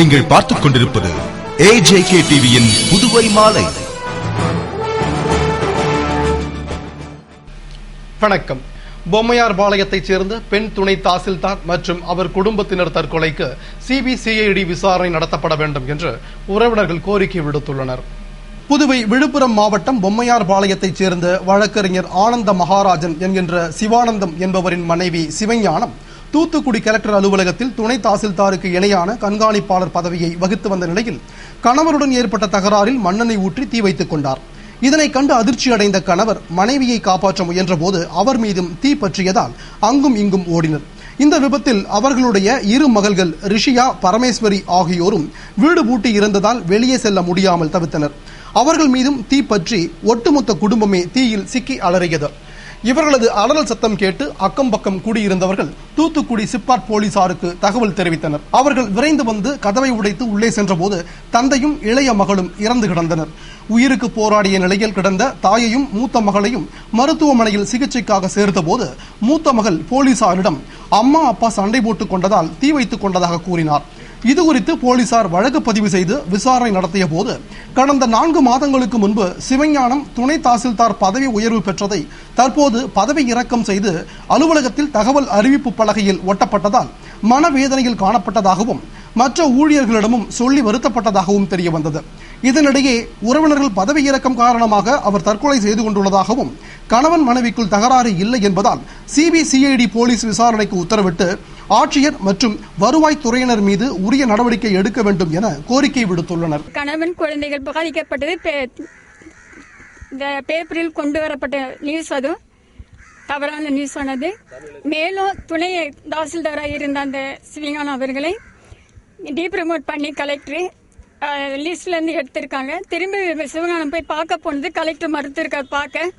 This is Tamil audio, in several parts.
நீங்கள் பார்த்துக் கொண்டிருப்பது AJK டிவியின் புதுவை மாலை. வணக்கம். பொம்மையார் பாளையத்தைச் சேர்ந்த பெண் துணை தாசில்தார் மற்றும் அவர் குடும்பத்தினர் தற்கொலைக்கு CBCID விசாரணை நடத்தப்பட வேண்டும் என்று உறவினர்கள் கோரிக்கை விடுத்துள்ளனர். புதுவை விழுப்புரம் மாவட்டம் பொம்மையார் பாளையத்தைச் சேர்ந்த வழக்கறிஞர் ஆனந்த மகாராஜன் என்கின்ற சிவானந்தம் என்பவரின் மனைவி சிவஞானம் தூத்துக்குடி கலெக்டர் அலுவலகத்தில் துணை தாசில்தாருக்கு இணையான கண்காணிப்பாளர் பதவியை வகித்து வந்த நிலையில் கணவருடன் ஏற்பட்ட தகராறில் மண்ணெண்ணெய் ஊற்றி தீ வைத்துக் கொண்டார். இதனை கண்டு அதிர்ச்சி அடைந்த கணவர் மனைவியை காப்பாற்ற முயன்ற போது அவர் மீதும் தீ பற்றியதால் அங்கும் இங்கும் ஓடினர். இந்த விபத்தில் அவர்களுடைய இரு மகள்கள் ரிஷியா, பரமேஸ்வரி ஆகியோரும் வீடு பூட்டி இருந்ததால் வெளியே செல்ல முடியாமல் தவித்தனர். அவர்கள் மீதும் தீ பற்றி ஒட்டுமொத்த குடும்பமே தீயில் சிக்கி அலறியது. இவர்களது அலறல் சத்தம் கேட்டு அக்கம் பக்கம் கூடியிருந்தவர்கள் தூத்துக்குடி சிப்காட் போலீசாருக்கு தகவல் தெரிவித்தனர். அவர்கள் விரைந்து வந்து கதவை உடைத்து உள்ளே சென்றபோது தந்தையும் இளைய மகளும் இறந்து கிடந்தனர். உயிருக்கு போராடிய நிலையில் கிடந்த தாயையும் மூத்த மகளையும் மருத்துவமனையில் சிகிச்சைக்காக சேர்த்தபோது மூத்த மகள் போலீசாரிடம் அம்மா அப்பா சண்டை போட்டுக் கொண்டதால் தீ வைத்துக் கொண்டதாக கூறினார். இதுகுறித்து போலீசார் வழக்கு பதிவு செய்து விசாரணை நடத்திய போது கடந்த 4 மாதங்களுக்கு முன்பு சிவஞானம் துணை தாசில்தார் பதவி உயர்வு பெற்றதை தற்போது பதவி இறக்கம் செய்து அலுவலகத்தில் தகவல் அறிவிப்பு பலகையில் ஒட்டப்பட்டதால் மனவேதனையில் காணப்பட்டதாகவும் மற்ற ஊழியர்களிடமும் சொல்லி வருத்தப்பட்டதாகவும் தெரிய வந்தது. இதனிடையே உறவினர்கள் பதவி இறக்கம் காரணமாக அவர் தற்கொலை செய்து கொண்டுள்ளதாகவும் கணவன் மனைவிக்குள் தகராறு இல்லை என்பதால் CBCID போலீஸ் விசாரணைக்கு உத்தரவிட்டு ஆட்சியர் மற்றும் வருவாய் துறையினர் மீது உரிய நடவடிக்கை எடுக்க வேண்டும் என கோரிக்கை விடுத்துள்ளனர். கணவன் குழந்தைகள் பாதிக்கப்பட்டது பேப்பரில் கொண்டு வரப்பட்ட நியூஸ், அதுவும் தவறான நியூஸ் ஆனது. மேலும் துணை தாசில்தாராக இருந்த அந்த சிவஞானம் அவர்களை டீப்ரமோட் பண்ணி கலெக்டர் லிஸ்ட்ல இருந்து எடுத்திருக்காங்க. திரும்பி சிவஞானம் போய் பார்க்க போனது கலெக்டர் மறுத்திருக்கார் பார்க்க.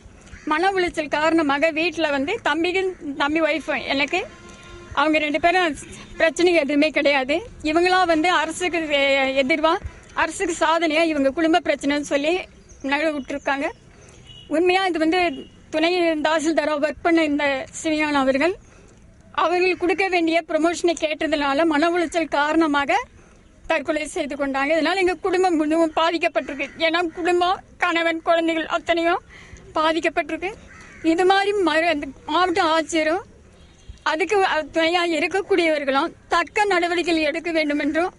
மன உளைச்சல் காரணமாக வீட்டில் தம்பி ஒய்ஃப் எனக்கு அவங்க 2 பேரும் பிரச்சனை எதுவுமே கிடையாது. இவங்களா அரசுக்கு எதிர்வா அரசுக்கு சாதனையா இவங்க குடும்ப பிரச்சனைன்னு சொல்லி நகர விட்டுருக்காங்க. உண்மையா இது துணை தாசில்தாரா ஒர்க் பண்ண இந்த சிவஞானம் அவர்கள் கொடுக்க வேண்டிய ப்ரமோஷனை கேட்டதுனால மன உளைச்சல் காரணமாக தற்கொலை செய்து கொண்டாங்க. இதனால எங்க குடும்பம் முழுவதும் பாதிக்கப்பட்டிருக்கு. ஏன்னா குடும்பம், கணவன், குழந்தைகள் அத்தனையும் பாதிக்கப்பட்டிருக்கு. இது மாதிரி மாவட்ட ஆட்சியரும் அதுக்கு துணையா இருக்கக்கூடியவர்களும் தக்க நடவடிக்கைகள் எடுக்க வேண்டும் என்றும்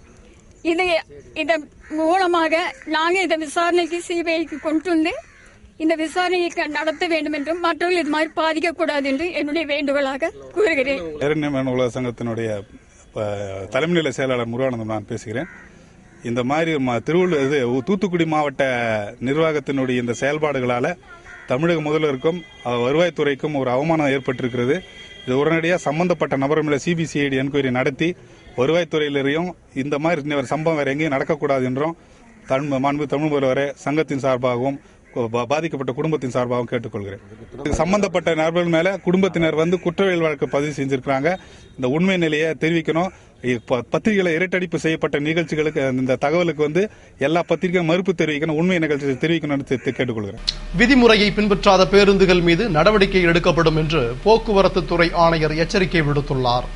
இதன் மூலமாக நாங்கள் இதை விசாரணைக்கு CBIக்கு கொண்டு வந்து இந்த விசாரணையை நடத்த வேண்டும் என்றும் மற்றவர்கள் இது மாதிரி பாதிக்கக்கூடாது என்று என்னுடைய வேண்டுகோளாக கூறுகிறேன். உலக சங்கத்தினுடைய தலைமை நிலை செயலாளர் முருகானந்தம் நான் பேசுகிறேன். இந்த மாதிரி தூத்துக்குடி மாவட்ட நிர்வாகத்தினுடைய இந்த செயல்பாடுகளால தமிழக முதல்வருக்கும் வருவாய்த்துறைக்கும் ஒரு அவமானம் ஏற்பட்டிருக்கிறது. இது உடனடியாக சம்பந்தப்பட்ட நபர் மேல CBCID என்கொயரி நடத்தி வருவாய்த்துறையிலையும் இந்த மாதிரி சம்பவம் வேற எங்கேயும் நடக்கக்கூடாது என்றும் மாண்பு தமிழ் முதல்வரை சங்கத்தின் சார்பாகவும் பாதிக்கப்பட்ட குடும்பத்தின் சார்பாகவும் கேட்டுக்கொள்கிறேன். சம்பந்தப்பட்ட நபர்கள் மேல குடும்பத்தினர் குற்றவியல் வழக்கு பதிவு செஞ்சிருக்காங்க. இந்த உண்மை நிலையை தெரிவிக்கணும். பத்திரிகைகளை இரட்டடிப்பு செய்யப்பட்ட நிகழ்ச்சிகளுக்கு இந்த தகவலுக்கு எல்லா பத்திரிகையும் மறுப்பு தெரிவிக்கணும், உண்மை நிகழ்ச்சி தெரிவிக்கணும் கேட்டுக்கொள்கிறேன். விதிமுறையை பின்பற்றாத பேருந்துகள் மீது நடவடிக்கை எடுக்கப்படும் என்று போக்குவரத்து துறை ஆணையர் எச்சரிக்கை விடுத்துள்ளார்.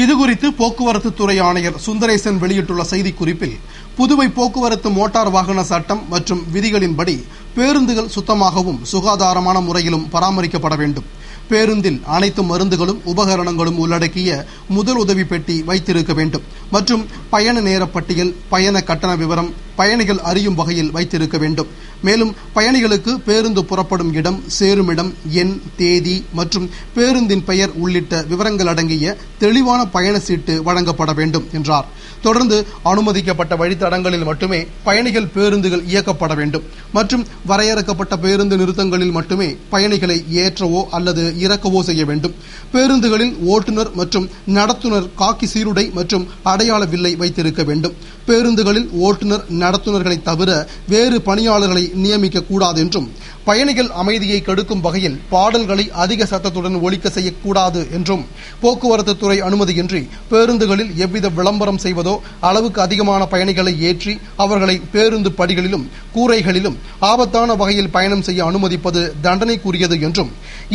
இதுகுறித்து போக்குவரத்து துறை ஆணையர் சுந்தரேசன் வெளியிட்டுள்ள செய்திக்குறிப்பில் புதுவை போக்குவரத்து மோட்டார் வாகன சட்டம் மற்றும் விதிகளின்படி பேருந்துகள் சுத்தமாகவும் சுகாதாரமான முறையிலும் பராமரிக்கப்பட வேண்டும். பேருந்தில் அனைத்து மருந்துகளும் உபகரணங்களும் உள்ளடக்கிய முதல் உதவி பெட்டி வைத்திருக்க வேண்டும் மற்றும் பயண நேர பட்டியல், பயண கட்டண விவரம் பயணிகள் அறியும் வகையில் வைத்திருக்க வேண்டும். மேலும் பயணிகளுக்கு பேருந்து புறப்படும் இடம், சேருமிடம், எண், தேதி மற்றும் பேருந்தின் பெயர் உள்ளிட்ட விவரங்கள் அடங்கிய தெளிவான பயண சீட்டு வழங்கப்பட வேண்டும் என்றார். தொடர்ந்து அனுமதிக்கப்பட்ட வழித்தடங்களில் மட்டுமே பயணிகள் பேருந்துகள் இயக்கப்பட வேண்டும் மற்றும் வரையறுக்கப்பட்ட பேருந்து நிறுத்தங்களில் மட்டுமே பயணிகளை ஏற்றவோ அல்லது இறக்கவோ செய்ய வேண்டும். பேருந்துகளில் ஓட்டுநர் மற்றும் நடத்துனர் காக்கி சீருடை மற்றும் அடையாள வில்லை வைத்திருக்க வேண்டும். பேருந்துகளில் ஓட்டுநர், நடத்துனர்களை தவிர வேறு பணியாளர்களை நியமிக்க கூடாது என்றும் பயணிகள் அமைதியை கெடுக்கும் வகையில் பாடல்களை அதிக சத்தத்துடன் ஒலிக்க செய்யக்கூடாது என்றும் போக்குவரத்து துறை அனுமதியின்றி பேருந்துகளில் எவ்வித விளம்பரம் செய்வதோ அளவுக்கு அதிகமான பயணிகளை ஏற்றி அவர்களை பேருந்து படிகளிலும் கூரைகளிலும் ஆபத்தான வகையில் பயணம் செய்ய அனுமதிப்பது தண்டனைக்குரியது என்றும்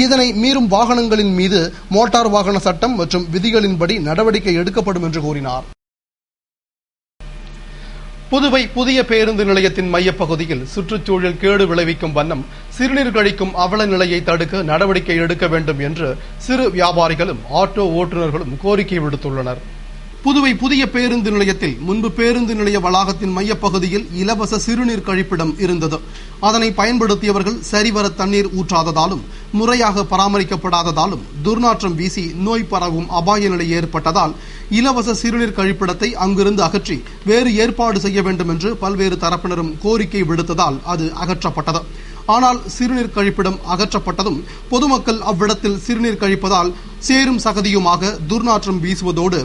இதனை மீறும் வாகனங்களின் மீது மோட்டார் வாகன சட்டம் மற்றும் விதிகளின்படி நடவடிக்கை எடுக்கப்படும் என்று கூறினார். புதுவை புதிய பேருந்து நிலையத்தின் மையப்பகுதியில் சுற்றுச்சூழல் கேடு விளைவிக்கும் வண்ணம் சிறுநீர் கழிக்கும் அவல நிலையை தடுக்க நடவடிக்கை எடுக்க வேண்டும் என்று சிறு வியாபாரிகளும் ஆட்டோ ஓட்டுநர்களும் கோரிக்கை விடுத்துள்ளனர். புதுவை புதிய பேருந்து நிலையத்தில் முன்பு பேருந்து நிலைய வளாகத்தின் மையப்பகுதியில் இலவச சிறுநீர் கழிப்பிடம் இருந்தது. அதனை பயன்படுத்தியவர்கள் சரிவர தண்ணீர் ஊற்றாததாலும் முறையாக பராமரிக்கப்படாததாலும் துர்நாற்றம் வீசி நோய் பரவும் அபாய நிலை ஏற்பட்டதால் இலவச சிறுநீர் கழிப்பிடத்தை அங்கிருந்து அகற்றி வேறு ஏற்பாடு செய்ய வேண்டும் என்று பல்வேறு தரப்பினரும் கோரிக்கை விடுத்ததால் அது அகற்றப்பட்டது. ஆனால் சிறுநீர் கழிப்பிடம் அகற்றப்பட்டதும் பொதுமக்கள் அவ்விடத்தில் சிறுநீர் கழிப்பதால் சேரும் சகதியுமாக துர்நாற்றம் வீசுவதோடு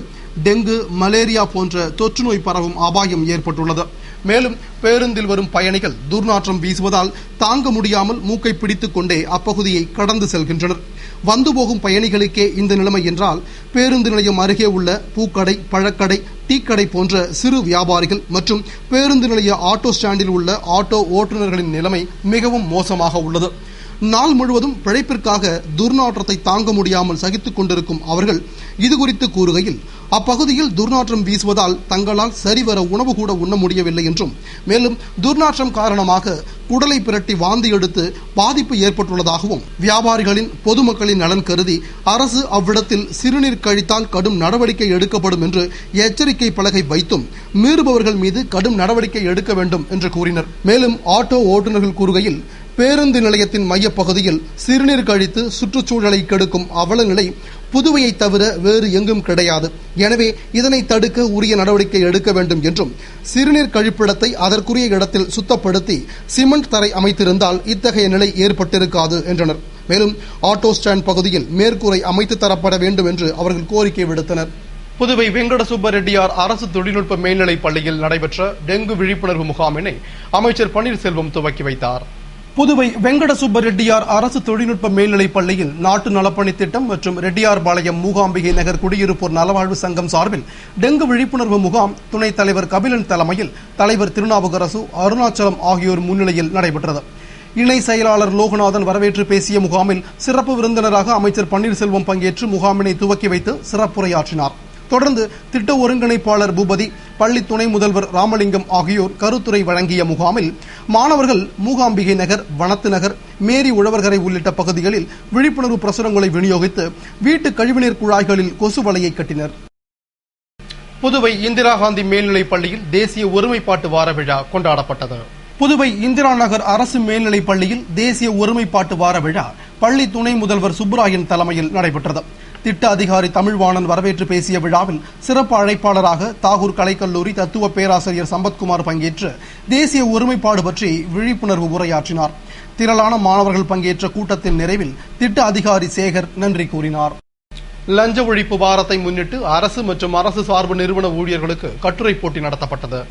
டெங்கு, மலேரியா போன்ற தொற்று நோய் பரவும் அபாயம் ஏற்பட்டுள்ளது. மேலும் பேருந்தில் வரும் பயணிகள் துர்நாற்றம் வீசுவதால் தாங்க முடியாமல் மூக்கை பிடித்துக் கொண்டே அப்பகுதியை கடந்து செல்கின்றனர். வந்து போகும் பயணிகளுக்கே இந்த நிலைமை என்றால் பேருந்து நிலையம் அருகே உள்ள பூக்கடை, பழக்கடை, டீக்கடை போன்ற சிறு வியாபாரிகள் மற்றும் பேருந்து நிலைய ஆட்டோ ஸ்டாண்டில் உள்ள ஆட்டோ ஓட்டுநர்களின் நிலைமை மிகவும் மோசமாக உள்ளது. நாள் முழுவதும் பிழைப்பிற்காக துர்நாற்றத்தை தாங்க முடியாமல் சகித்துக் கொண்டிருக்கும் அவர்கள் இதுகுறித்து கூறுகையில், அப்பகுதியில் துர்நாற்றம் வீசுவதால் தங்களால் சரிவர உணவு கூட உண்ண முடியவில்லை என்றும், மேலும் துர்நாற்றம் காரணமாக குடலை பிரட்டி வாந்தி எடுத்து பாதிப்பு ஏற்பட்டுள்ளதாகவும், வியாபாரிகளின் பொதுமக்களின் நலன் கருதி அரசு அவ்விடத்தில் சிறுநீர் கழித்தால் கடும் நடவடிக்கை எடுக்கப்படும் என்று எச்சரிக்கை பலகை வைத்தும் மீறுபவர்கள் மீது கடும் நடவடிக்கை எடுக்க வேண்டும் என்று கூறினர். மேலும் ஆட்டோ ஓட்டுநர்கள் கூறுகையில், பேருந்து நிலையத்தின் மையப்பகுதியில் சிறுநீர் கழித்து சுற்றுச்சூழலை கெடுக்கும் அவல நிலை புதுவையை தவிர வேறு எங்கும் கிடையாது. எனவே இதனை தடுக்க உரிய நடவடிக்கை எடுக்க வேண்டும் என்றும், சிறுநீர் கழிப்பிடத்தை அதற்குரிய இடத்தில் சுத்தப்படுத்தி சிமெண்ட் தரை அமைத்திருந்தால் இத்தகைய நிலை ஏற்பட்டிருக்காது என்றனர். மேலும் ஆட்டோ ஸ்டாண்ட் பகுதியில் மேற்கூரை அமைத்து தரப்பட வேண்டும் என்று அவர்கள் கோரிக்கை விடுத்தனர். புதுவை வெங்கட சுப்ப ரெட்டியார் அரசு தொழில்நுட்ப மேல்நிலைப் பள்ளியில் நடைபெற்ற டெங்கு விழிப்புணர்வு முகாமினை அமைச்சர் பன்னீர்செல்வம் துவக்கி வைத்தார். புதுவை வெங்கட சுப்ப ரெட்டியார் அரசு தொழில்நுட்ப மேல்நிலைப் பள்ளியில் நாட்டு நலப்பணி திட்டம் மற்றும் ரெட்டியார்பாளையம் மூகாம்பிகை நகர் குடியிருப்போர் நலவாழ்வு சங்கம் சார்பில் டெங்கு விழிப்புணர்வு முகாம் துணைத் தலைவர் கபிலன் தலைமையில் தலைவர் திருநாவுக்கரசு, அருணாச்சலம் ஆகியோர் முன்னிலையில் நடைபெற்றது. இணை செயலாளர் லோகநாதன் வரவேற்று பேசிய முகாமில் சிறப்பு விருந்தினராக அமைச்சர் பன்னீர்செல்வம் பங்கேற்று முகாமினை துவக்கி வைத்து சிறப்புரையாற்றினார். தொடர்ந்து திட்ட ஒருங்கிணைப்பாளர் பூபதி, பள்ளி துணை முதல்வர் ராமலிங்கம் ஆகியோர் கருத்துரை வழங்கிய முகாமில் மாணவர்கள் மூகாம்பிகை நகர், வனத்து நகர், மேரி உழவர்கரை உள்ளிட்ட பகுதிகளில் விழிப்புணர்வு பிரசுரங்களை விநியோகித்து வீட்டு கழிவுநீர் குழாய்களில் கொசு வலையை கட்டினர். புதுவை இந்திரா காந்தி மேல்நிலைப் பள்ளியில் தேசிய ஒருமைப்பாட்டு வார விழா கொண்டாடப்பட்டது. புதுவை இந்திரா நகர் அரசு மேல்நிலைப் பள்ளியில் தேசிய ஒருமைப்பாட்டு வார விழா பள்ளி துணை முதல்வர் சுப்புராயன் தலைமையில் நடைபெற்றது. திட்ட அதிகாரி தமிழ்வாணன் வரவேற்று பேசிய விழாவில் சிறப்பு அழைப்பாளராக தாகூர் கலைக்கல்லூரி தத்துவ பேராசிரியர் சம்பத்குமார் பங்கேற்று தேசிய ஒருமைப்பாடு பற்றி விழிப்புணர்வு உரையாற்றினார். திரளான மாணவர்கள் பங்கேற்ற கூட்டத்தின் நிறைவில் திட்ட அதிகாரி சேகர் நன்றி கூறினார். லஞ்ச ஒழிப்பு வாரத்தை முன்னிட்டு அரசு மற்றும் அரசு சார்பு நிறுவன ஊழியர்களுக்கு கட்டுரை போட்டி நடத்தப்பட்டது.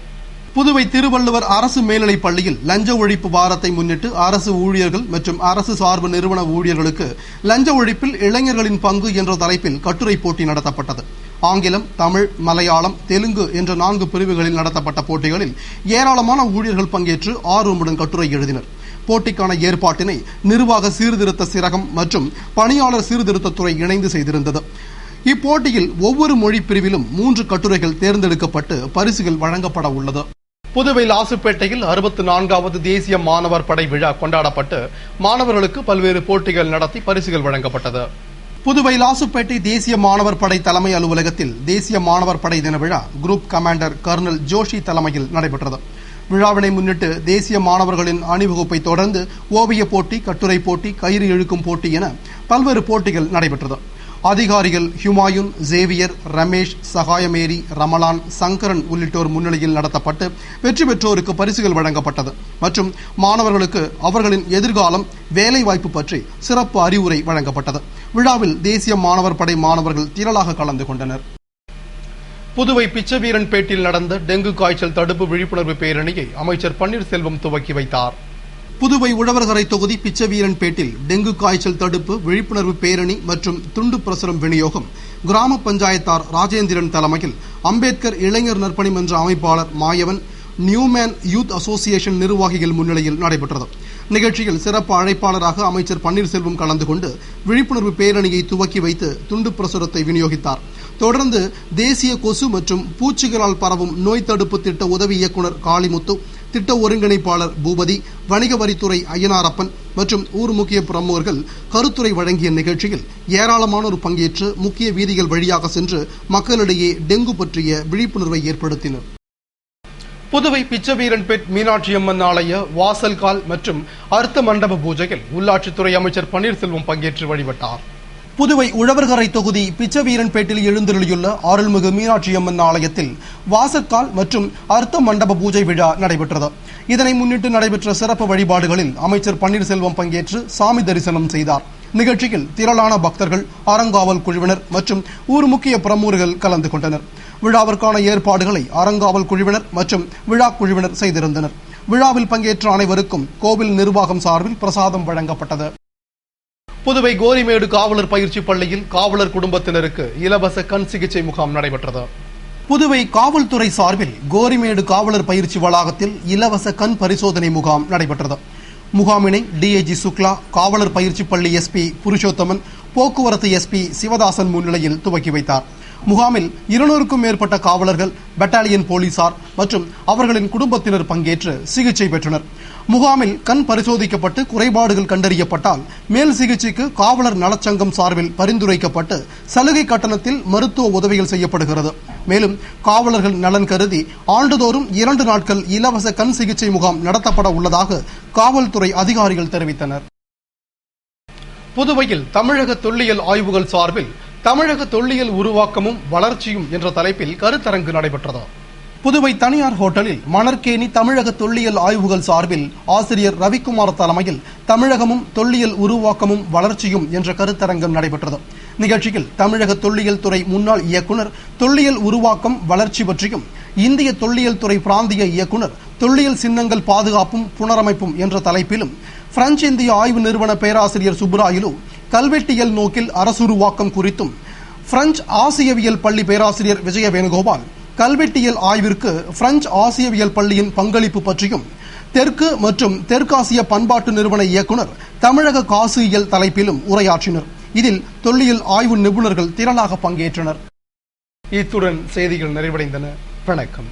புதுவை திருவள்ளுவர் அரசு மேல்நிலைப் பள்ளியில் லஞ்ச ஒழிப்பு வாரத்தை முன்னிட்டு அரசு ஊழியர்கள் மற்றும் அரசு சார்பு நிறுவன ஊழியர்களுக்கு லஞ்ச ஒழிப்பில் இளைஞர்களின் பங்கு என்ற தலைப்பில் கட்டுரை போட்டி நடத்தப்பட்டது. ஆங்கிலம், தமிழ், மலையாளம், தெலுங்கு என்ற 4 பிரிவுகளில் நடத்தப்பட்ட போட்டிகளில் ஏராளமான ஊழியர்கள் பங்கேற்று ஆர்வமுடன் கட்டுரை எழுதினர். போட்டிக்கான ஏற்பாட்டினை நிர்வாக சீர்திருத்த சிறகம் மற்றும் பணியாளர் சீர்திருத்தத்துறை இணைந்து செய்திருந்தது. இப்போட்டியில் ஒவ்வொரு மொழி பிரிவிலும் 3 கட்டுரைகள் தேர்ந்தெடுக்கப்பட்டு பரிசுகள் வழங்கப்பட உள்ளது. புதுவை லாசுப்பேட்டையில் 64வது தேசிய மாணவர் படை விழா கொண்டாடப்பட்டு மாணவர்களுக்கு பல்வேறு போட்டிகள் நடத்தி பரிசுகள் வழங்கப்பட்டது. புதுவை லாசுப்பேட்டை தேசிய மாணவர் படை தலைமை அலுவலகத்தில் தேசிய மாணவர் படை தின விழா குரூப் கமாண்டர் கர்னல் ஜோஷி தலைமையில் நடைபெற்றது. விழாவினை முன்னிட்டு தேசிய மாணவர்களின் அணிவகுப்பை தொடர்ந்து ஓவிய போட்டி, கட்டுரை போட்டி, கயிறு இழுக்கும் போட்டி என பல்வேறு போட்டிகள் நடைபெற்றது. அதிகாரிகள் ஹுமாயூன், ஜேவியர், ரமேஷ், சகாயமேரி, ரமலான், சங்கரன் உள்ளிட்டோர் முன்னிலையில் நடத்தப்பட்டு வெற்றி பெற்றோருக்கு பரிசுகள் வழங்கப்பட்டது மற்றும் மாணவர்களுக்கு அவர்களின் எதிர்காலம், வேலை வாய்ப்பு பற்றி சிறப்பு அறிவுரை வழங்கப்பட்டது. விழாவில் தேசிய மாணவர் படை மாணவர்கள் திரளாக கலந்து கொண்டனர். புதுவை பிச்சவீரன்பேட்டில் நடந்த டெங்கு காய்ச்சல் தடுப்பு விழிப்புணர்வு பேரணியை அமைச்சர் பன்னீர்செல்வம் துவக்கி வைத்தார். புதுவை உழவர்கரை தொகுதி பிச்சவீரன்பேட்டில் டெங்கு காய்ச்சல் தடுப்பு விழிப்புணர்வு பேரணி மற்றும் துண்டு பிரசுரம் விநியோகம் கிராம பஞ்சாயத்தார் ராஜேந்திரன் தலைமையில் அம்பேத்கர் இளைஞர் நற்பணி மன்ற அமைப்பாளர் மாயவன், நியூமேன் யூத் அசோசியேஷன் நிர்வாகிகள் முன்னிலையில் நடைபெற்றது. நிகழ்ச்சியில் சிறப்பு அழைப்பாளராக அமைச்சர் பன்னீர்செல்வம் கலந்து கொண்டு விழிப்புணர்வு பேரணியை துவக்கி வைத்து துண்டு பிரசுரத்தை விநியோகித்தார். தொடர்ந்து தேசிய கொசு மற்றும் பூச்சிகளால் பரவும் நோய் தடுப்பு திட்ட உதவி இயக்குநர் காளிமுத்து, திட்ட ஒருங்கிணைப்பாளர் பூபதி, வணிக வரித்துறை ஐயனாரப்பன் மற்றும் ஊர் முக்கிய பிரமுகர்கள் கருத்துரை வழங்கிய நிகழ்ச்சியில் ஏராளமானோர் பங்கேற்று முக்கிய வீதிகள் வழியாக சென்று மக்களிடையே டெங்கு பற்றிய விழிப்புணர்வை ஏற்படுத்தினர். புதுவை பிச்சவீரன்பேட் மீனாட்சி அம்மன் ஆலய வாசல்கால் மற்றும் அர்த்த மண்டப பூஜையில் உள்ளாட்சித்துறை அமைச்சர் பன்னீர்செல்வம் பங்கேற்று வழிபட்டார். புதுவை உழவர்கரை தொகுதி பிச்சவீரன்பேட்டில் எழுந்தருளியுள்ள அருள்மிகு மீனாட்சி அம்மன் ஆலயத்தில் வாசற்கால் மற்றும் அர்த்த மண்டப பூஜை விழா நடைபெற்றது. இதனை முன்னிட்டு நடைபெற்ற சிறப்பு வழிபாடுகளில் அமைச்சர் பன்னீர்செல்வம் பங்கேற்று சாமி தரிசனம் செய்தார். நிகழ்ச்சியில் திரளான பக்தர்கள், அறங்காவல் குழுவினர் மற்றும் ஊர் முக்கிய பிரமுகர்கள் கலந்து கொண்டனர். விழாவிற்கான ஏற்பாடுகளை அறங்காவல் குழுவினர் மற்றும் விழா குழுவினர் செய்திருந்தனர். விழாவில் பங்கேற்ற அனைவருக்கும் கோவில் நிர்வாகம் சார்பில் பிரசாதம் வழங்கப்பட்டது. புதுவை கோரிமேடு காவலர் பயிற்சி பள்ளியில் காவலர் குடும்பத்தினருக்கு இலவச கண் சிகிச்சை முகாம் நடைபெற்றது. புதுவை காவல்துறை சார்பில் கோரிமேடு காவலர் பயிற்சி வளாகத்தில் இலவச கண் பரிசோதனை முகாம் நடைபெற்றது. முகாமினை டிஐஜி சுக்லா, காவலர் பயிற்சி பள்ளி எஸ்பி புருஷோத்தமன், போக்குவரத்து எஸ்பி சிவதாசன் முன்னிலையில் துவக்கி வைத்தார். முகாமில் 200க்கும் மேற்பட்ட காவலர்கள், பெட்டாலியன் போலீசார் மற்றும் அவர்களின் குடும்பத்தினர் பங்கேற்று சிகிச்சை பெற்றனர். முகாமில் கண் பரிசோதிக்கப்பட்டு குறைபாடுகள் கண்டறியப்பட்டால் மேல் சிகிச்சைக்கு காவலர் நலச்சங்கம் சார்பில் பரிந்துரைக்கப்பட்டு சலுகை கட்டணத்தில் மருத்துவ உதவிகள் செய்யப்படுகிறது. மேலும் காவலர்கள் நலன் கருதி ஆண்டுதோறும் 2 நாட்கள் இலவச கண் சிகிச்சை முகாம் நடத்தப்பட உள்ளதாக காவல்துறை அதிகாரிகள் தெரிவித்தனர். புதுவையில் தமிழக தொல்லியல் ஆய்வுகள் சார்பில் தமிழக தொல்லியல் உருவாக்கமும் வளர்ச்சியும் என்ற தலைப்பில் கருத்தரங்கு நடைபெற்றது. புதுவை தனியார் ஹோட்டலில் மணற்கேணி தமிழக தொல்லியல் ஆய்வுகள் சார்பில் ஆசிரியர் ரவிக்குமார் தலைமையில் தமிழகமும் தொல்லியல் உருவாக்கமும் வளர்ச்சியும் என்ற கருத்தரங்கம் நடைபெற்றது. நிகழ்ச்சியில் தமிழக தொல்லியல் துறை முன்னாள் இயக்குநர் தொல்லியல் உருவாக்கம் வளர்ச்சி பற்றியும், இந்திய தொல்லியல் துறை பிராந்திய இயக்குநர் தொல்லியல் சின்னங்கள் பாதுகாப்பும் புனரமைப்பும் என்ற தலைப்பிலும், பிரெஞ்சு இந்திய ஆய்வு நிறுவன பேராசிரியர் சுப்ராயிலு கல்வெட்டியல் நோக்கில் அரசுருவாக்கம் குறித்தும், பிரெஞ்சு ஆசியவியல் பள்ளி பேராசிரியர் விஜய வேணுகோபால் கல்வெட்டியல் ஆய்விற்கு பிரெஞ்சு ஆசியவியல் பள்ளியின் பங்களிப்பு பற்றியும், தெற்கு மற்றும் தெற்காசிய பண்பாட்டு நிறுவன இயக்குநர் தமிழக காசியியல் தலைப்பிலும் உரையாற்றினர். இதில் தொல்லியல் ஆய்வு நிபுணர்கள் திரளாக பங்கேற்றனர். இத்துடன் செய்திகள் நிறைவடைந்தன. வணக்கம்.